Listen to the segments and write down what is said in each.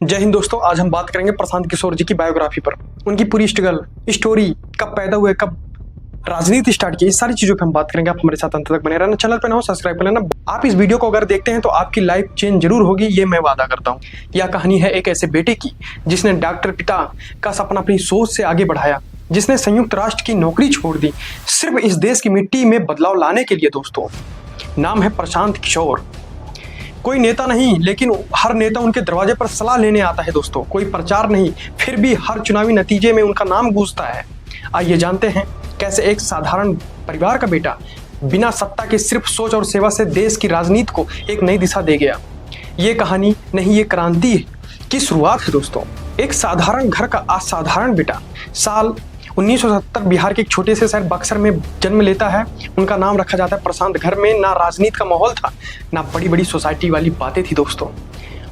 जय हिंद दोस्तों। आज हम बात करेंगे प्रशांत किशोर जी की बायोग्राफी पर, उनकी पूरी स्ट्रगल स्टोरी, कब पैदा हुए, कब राजनीति स्टार्ट की, इस सारी चीजों पे हम बात करेंगे। आप हमारे साथ अंत तक बने रहना। चैनल पे ना हो सब्सक्राइब कर लेना। आप इस वीडियो को अगर देखते हैं तो आपकी लाइफ चेंज जरूर होगी, ये मैं वादा करता हूँ। यह कहानी है एक ऐसे बेटे की जिसने डॉक्टर पिता का सपना अपनी सोच से आगे बढ़ाया, जिसने संयुक्त राष्ट्र की नौकरी छोड़ दी सिर्फ इस देश की मिट्टी में बदलाव लाने के लिए। दोस्तों, नाम है प्रशांत किशोर। कोई नेता नहीं, लेकिन हर नेता उनके दरवाजे पर सलाह लेने आता है। दोस्तों, कोई प्रचार नहीं, फिर भी हर चुनावी नतीजे में उनका नाम गूंजता है। आइए जानते हैं कैसे एक साधारण परिवार का बेटा बिना सत्ता के सिर्फ सोच और सेवा से देश की राजनीति को एक नई दिशा दे गया। ये कहानी नहीं, ये क्रांति की शुरुआत है। दोस्तों, एक साधारण घर का असाधारण बेटा साल 1970 बिहार के एक छोटे से शहर बक्सर में जन्म लेता है। उनका नाम रखा जाता है प्रशांत। घर में ना राजनीति का माहौल था, ना बड़ी बड़ी सोसाइटी वाली बातें थी। दोस्तों,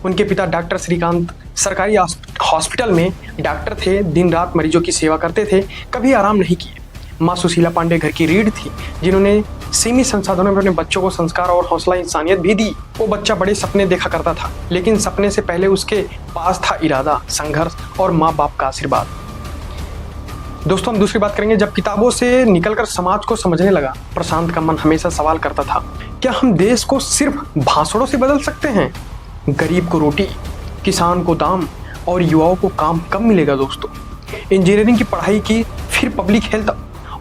उनके पिता डॉक्टर श्रीकांत सरकारी हॉस्पिटल में डॉक्टर थे, दिन रात मरीजों की सेवा करते थे, कभी आराम नहीं किए। माँ सुशीला पांडे घर की रीढ़ थी, जिन्होंने सीमित संसाधनों में अपने बच्चों को संस्कार और हौसला इंसानियत भी दी। वो बच्चा बड़े सपने देखा करता था, लेकिन सपने से पहले उसके पास था इरादा, संघर्ष और माँ बाप का आशीर्वाद। दोस्तों, हम दूसरी बात करेंगे। जब किताबों से निकलकर समाज को समझने लगा, प्रशांत का मन हमेशा सवाल करता था, क्या हम देश को सिर्फ भाषणों से बदल सकते हैं? गरीब को रोटी, किसान को दाम और युवाओं को काम कब मिलेगा? दोस्तों, इंजीनियरिंग की पढ़ाई की, फिर पब्लिक हेल्थ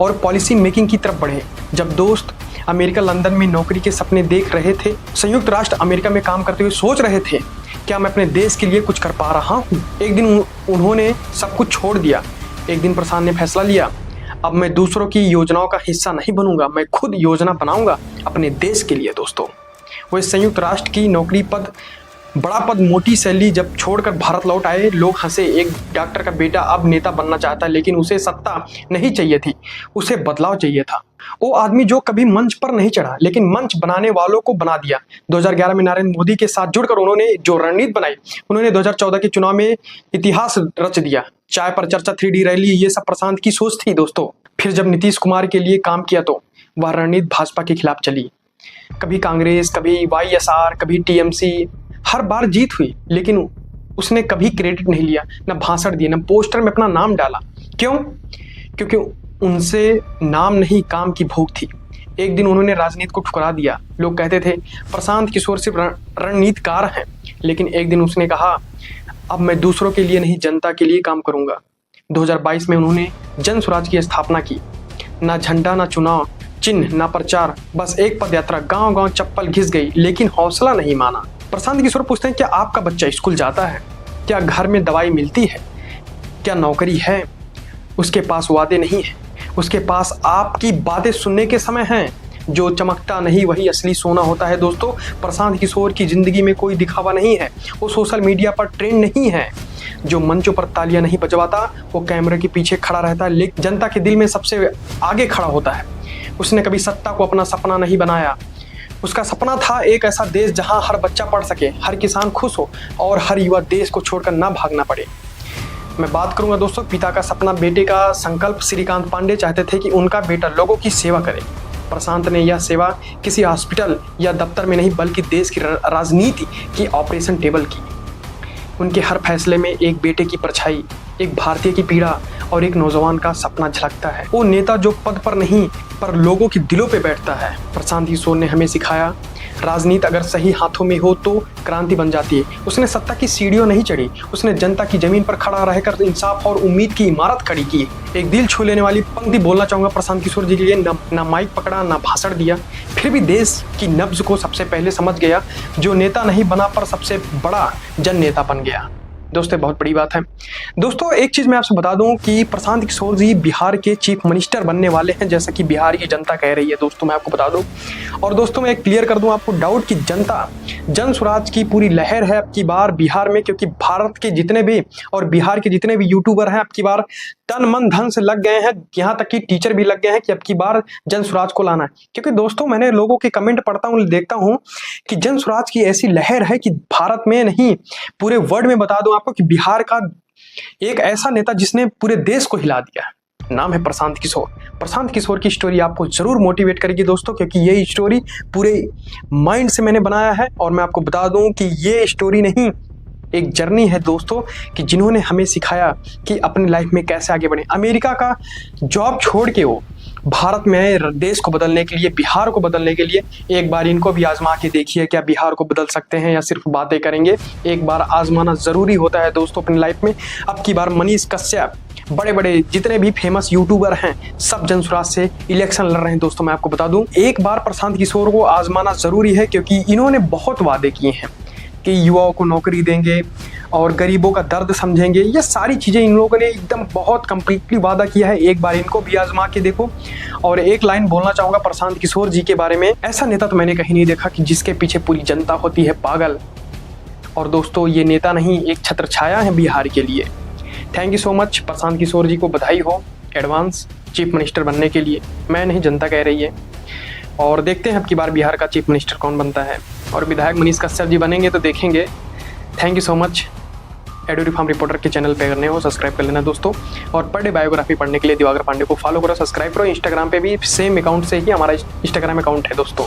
और पॉलिसी मेकिंग की तरफ बढ़े। जब दोस्त अमेरिका लंदन में नौकरी के सपने देख रहे थे, संयुक्त राष्ट्र अमेरिका में काम करते हुए सोच रहे थे, क्या मैं अपने देश के लिए कुछ कर पा रहा हूँ? एक दिन उन्होंने सब कुछ छोड़ दिया। एक दिन प्रशांत ने फैसला लिया, अब मैं दूसरों की योजनाओं का हिस्सा नहीं बनूंगा, मैं खुद योजना बनाऊंगा अपने देश के लिए। दोस्तों, वो इस संयुक्त राष्ट्र की नौकरी बड़ा पद, मोटी सैलरी जब छोड़कर भारत लौट आए, लोग हंसे। एक डॉक्टर का बेटा अब नेता बनना चाहता है, लेकिन उसे सत्ता नहीं चाहिए थी, उसे बदलाव चाहिए था। वो आदमी जो कभी मंच पर नहीं चढ़ा, लेकिन मंच बनाने वालों को बना दिया। 2011 में नरेंद्र मोदी के साथ जुड़कर उन्होंने जो रणनीति बनाई, उन्होंने 2014 के चुनाव में इतिहास रच दिया। चाय पर चर्चा, 3D रैली, ये सब प्रशांत की सोच थी। दोस्तों, फिर जब नीतीश कुमार के लिए काम किया तो वह रणनीति भाजपा के खिलाफ चली। कभी कांग्रेस, कभी YSR, कभी TMC, हर बार जीत हुई, लेकिन उसने कभी क्रेडिट नहीं लिया, न भाषण दिए, न पोस्टर में अपना नाम डाला। क्यों? क्योंकि उनसे नाम नहीं, काम की भूख थी। एक दिन उन्होंने राजनीति को ठुकरा दिया। लोग कहते थे प्रशांत किशोर सिर्फ रणनीतिकार हैं, लेकिन एक दिन उसने कहा, अब मैं दूसरों के लिए नहीं, जनता के लिए काम करूंगा। 2022 में उन्होंने जन स्वराज की स्थापना की। ना झंडा, ना चुनाव चिन्ह, ना प्रचार, बस एक पद यात्रा। गांव गांव चप्पल घिस गई, लेकिन हौसला नहीं माना। प्रशांत किशोर पूछते हैं, क्या आपका बच्चा स्कूल जाता है? क्या घर में दवाई मिलती है? क्या नौकरी है? उसके पास वादे नहीं है, उसके पास आपकी बातें सुनने के समय हैं। जो चमकता नहीं वही असली सोना होता है। दोस्तों, प्रशांत किशोर की जिंदगी में कोई दिखावा नहीं है, वो सोशल मीडिया पर ट्रेंड नहीं है। जो मंचों पर तालियां नहीं बजवाता, वो कैमरे के पीछे खड़ा रहता है, लेकिन जनता के दिल में सबसे आगे खड़ा होता है। उसने कभी सत्ता को अपना सपना नहीं बनाया। उसका सपना था एक ऐसा देश जहां हर बच्चा पढ़ सके, हर किसान खुश हो और हर युवा देश को छोड़कर ना भागना पड़े। मैं बात करूंगा दोस्तों पिता का सपना, बेटे का संकल्प। श्रीकांत पांडे चाहते थे कि उनका बेटा लोगों की सेवा करे। प्रशांत ने यह सेवा किसी हॉस्पिटल या दफ्तर में नहीं, बल्कि देश की राजनीति की ऑपरेशन टेबल की। उनके हर फैसले में एक बेटे की परछाई, एक भारतीय की पीड़ा और एक नौजवान का सपना झलकता है। वो नेता जो पद पर नहीं पर लोगों के दिलों पे बैठता है। प्रशांत किशोर ने हमें सिखाया, राजनीति अगर सही हाथों में हो तो क्रांति बन जाती है। उसने सत्ता की सीढ़ियों नहीं चढ़ी, उसने जनता की जमीन पर खड़ा रहकर इंसाफ और उम्मीद की इमारत खड़ी की। एक दिल छू लेने वाली पंक्ति बोलना चाहूंगा प्रशांत किशोर जी के लिए। ना माइक पकड़ा, ना भाषण दिया, फिर भी देश की नब्ज को सबसे पहले समझ गया। जो नेता नहीं बना पर सबसे बड़ा जन नेता बन गया। दोस्तों, बहुत बड़ी बात है। दोस्तों, एक चीज मैं आपसे बता दूं कि प्रशांत किशोर जी बिहार के चीफ मिनिस्टर बनने वाले हैं, जैसा कि बिहार की जनता कह रही है। दोस्तों, मैं आपको बता दूं, और दोस्तों मैं क्लियर कर दूं आपको डाउट कि जनता जन स्वराज की पूरी लहर है अब की बार बिहार में, क्योंकि भारत के जितने भी और बिहार के जितने भी यूट्यूबर हैं अब की बार तन मन धन से लग गए हैं। यहाँ तक कि टीचर भी लग गए हैं कि अब की बार जन स्वराज को लाना है। क्योंकि दोस्तों, मैंने लोगों के कमेंट पढ़ता हूँ, देखता हूँ कि जन स्वराज की ऐसी लहर है कि भारत में नहीं, पूरे वर्ल्ड में बता दूं आपको कि बिहार का एक ऐसा नेता जिसने पूरे देश को हिला दिया है, नाम है प्रशांत किशोर। प्रशांत किशोर की स्टोरी आपको जरूर मोटिवेट करेगी दोस्तों, क्योंकि ये स्टोरी पूरे माइंड से मैंने बनाया है। और मैं आपको बता दूं कि ये स्टोरी नहीं, एक जर्नी है दोस्तों कि जिन्होंने हमें सिखाया कि अपनी लाइफ में कैसे आगे बढ़े। अमेरिका का जॉब छोड़ के वो भारत में आए देश को बदलने के लिए, बिहार को बदलने के लिए। एक बार इनको भी आजमा के देखिए, क्या बिहार को बदल सकते हैं या सिर्फ बातें करेंगे। एक बार आजमाना ज़रूरी होता है दोस्तों अपनी लाइफ में। अब की बार मनीष कश्यप, बड़े बड़े जितने भी फेमस यूट्यूबर हैं, सब जनसुराज से इलेक्शन लड़ रहे हैं दोस्तों। मैं आपको बता दूं, एक बार प्रशांत किशोर को आजमाना ज़रूरी है, क्योंकि इन्होंने बहुत वादे किए हैं कि युवाओं को नौकरी देंगे और गरीबों का दर्द समझेंगे। ये सारी चीज़ें इन लोगों ने एकदम बहुत कंप्लीटली वादा किया है। एक बार इनको भी आजमा के देखो। और एक लाइन बोलना चाहूँगा प्रशांत किशोर जी के बारे में, ऐसा नेता तो मैंने कहीं नहीं देखा कि जिसके पीछे पूरी जनता होती है पागल। और दोस्तों ये नेता नहीं, एक छत्र छाया है बिहार के लिए। Thank you so much Prashant Kishor जी को बधाई हो एडवांस चीफ मिनिस्टर बनने के लिए। मैं नहीं, जनता कह रही है। और देखते हैं अब की बार बिहार का चीफ मिनिस्टर कौन बनता है। और विधायक मनीष कश्यप जी बनेंगे तो देखेंगे। Thank you so much. Edu reform reporter के चैनल पे करने हो सब्सक्राइब कर लेना दोस्तों। और पर डे बायोग्राफी पढ़ने के लिए दिवाकर पांडे को फॉलो करो, सब्सक्राइब करो। इंस्टाग्राम पे भी सेम अकाउंट से ही हमारा इंस्टाग्राम अकाउंट है दोस्तों।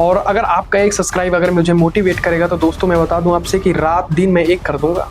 और अगर आपका एक सब्सक्राइब अगर मुझे मोटिवेट करेगा तो दोस्तों मैं बता दूं आपसे कि रात दिन मैं एक कर दूंगा।